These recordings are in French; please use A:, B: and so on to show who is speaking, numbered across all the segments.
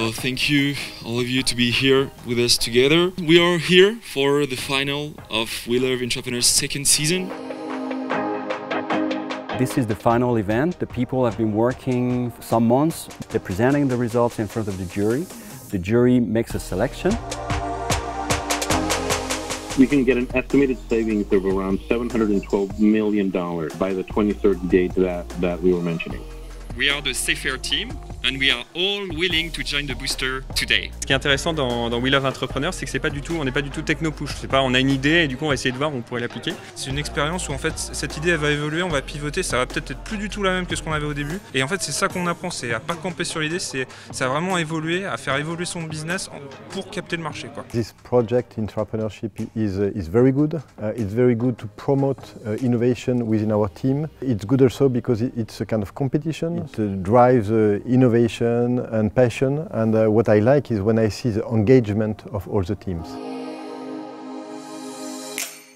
A: Well, thank you, all of you, to be here with us together. We are here for the final of We Love Entrepreneurs' second season.
B: This is the final event. The people have been working some months. They're presenting the results in front of the jury. The jury makes a selection.
C: We can get an estimated savings of around $712 million by the 23rd date that we were mentioning.
A: We are the Safer team and we are all willing to join the booster today.
D: Ce qui est intéressant dans We Love Entrepreneurs, c'est que on n'est pas du tout techno-push. C'est pas on a une idée et du coup on va essayer de voir où on pourrait l'appliquer.
E: C'est une expérience où en fait cette idée elle va évoluer, on va pivoter, ça va peut-être être plus du tout la même que ce qu'on avait au début. Et en fait c'est ça qu'on apprend, c'est à pas camper sur l'idée, c'est à vraiment évoluer, à faire évoluer son business pour capter le marché, quoi.
F: This project entrepreneurship is very good. It's very good to promote innovation within our team. It's good also because it's a kind of competition. It drives innovation and passion, and what I like is when I see the engagement of all the teams.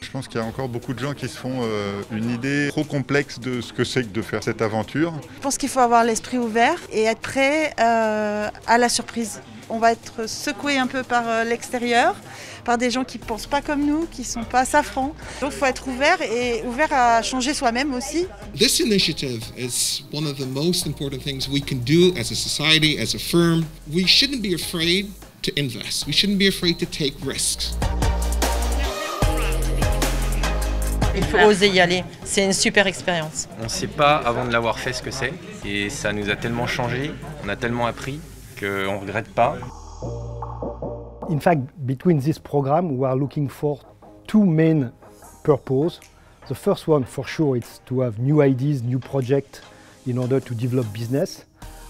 G: Je pense qu'il y a encore beaucoup de gens qui se font une idée trop complexe de ce que c'est que de faire cette aventure.
H: Je pense qu'il faut avoir l'esprit ouvert et être prêt à la surprise. On va être secoué un peu par l'extérieur, par des gens qui ne pensent pas comme nous, qui ne sont pas Safran. Donc il faut être ouvert et ouvert à changer soi-même aussi.
I: This initiative is one of the most important things we can do as a society, as a firm. We shouldn't be afraid to invest. We shouldn't be afraid to take risks.
J: Il faut oser y aller, c'est une super expérience.
K: On ne sait pas avant de l'avoir fait ce que c'est et ça nous a tellement changé, on a tellement appris qu'on ne regrette pas.
L: In fact, between this program, we are looking for two main purposes. The first one, for sure, is to have new ideas, new projects in order to develop business.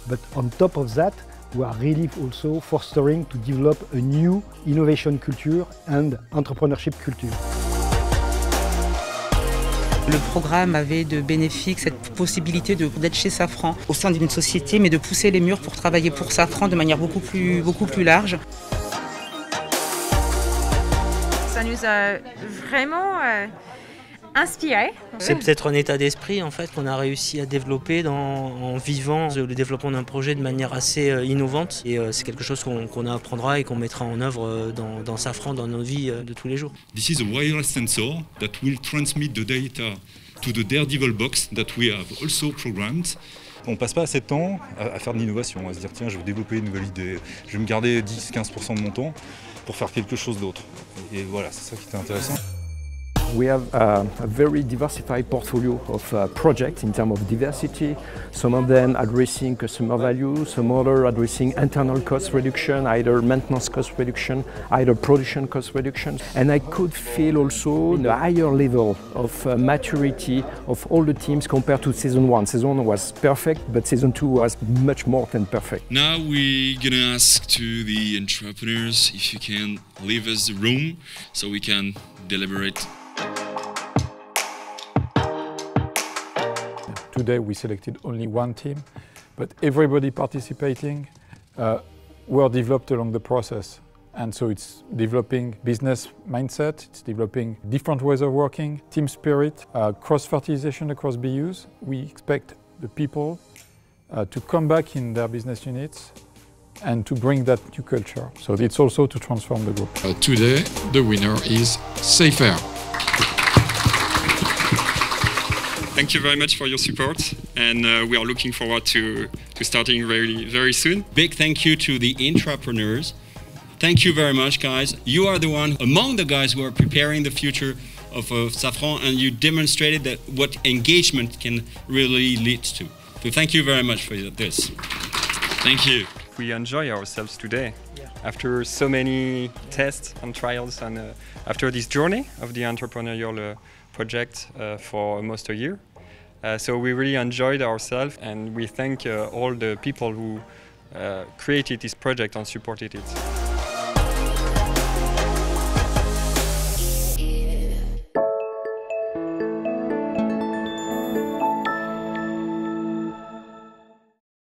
L: But on top of that, we are really also fostering to develop a new innovation culture and entrepreneurship culture.
M: Le programme avait de bénéfiques cette possibilité d'être chez Safran au sein d'une société, mais de pousser les murs pour travailler pour Safran de manière beaucoup plus large.
N: Ça nous a vraiment inspiré.
O: C'est peut-être un état d'esprit en fait qu'on a réussi à développer en vivant le développement d'un projet de manière assez innovante. Et c'est quelque chose qu'on apprendra et qu'on mettra en œuvre dans Safran, dans nos vies de tous les jours.
P: This is a wireless sensor that will transmit the data to the Daredevil box that we have also programmed.
Q: On ne passe pas assez de temps à faire de l'innovation, à se dire tiens je vais développer une nouvelle idée, je vais me garder 10-15% de mon temps pour faire quelque chose d'autre. Et voilà, c'est ça qui était intéressant.
R: We have a very diversified portfolio of projects in terms of diversity, some of them addressing customer value, some other addressing internal cost reduction, either maintenance cost reduction, either production cost reduction. And I could feel also the higher level of maturity of all the teams compared to season 1. Season 1 was perfect, but season 2 was much more than perfect.
A: Now we're gonna ask to the entrepreneurs if you can leave us the room so we can deliberate.
S: Today we selected only one team, but everybody participating were developed along the process. And so it's developing business mindset, it's developing different ways of working, team spirit, cross-fertilization across BUs. We expect the people to come back in their business units and to bring that new culture. So it's also to transform the group.
I: Today, the winner is Safer.
A: Thank you very much for your support, and we are looking forward to starting very soon.
T: Big thank you to the entrepreneurs. Thank you very much, guys. You are the one among the guys who are preparing the future of Safran, and you demonstrated that what engagement can really lead to. So thank you very much for this.
A: Thank you.
D: We enjoy ourselves today. After so many tests and trials and after this journey of the entrepreneurial project for almost a year. So we really enjoyed ourselves, and we thank all the people who created this project and supported it.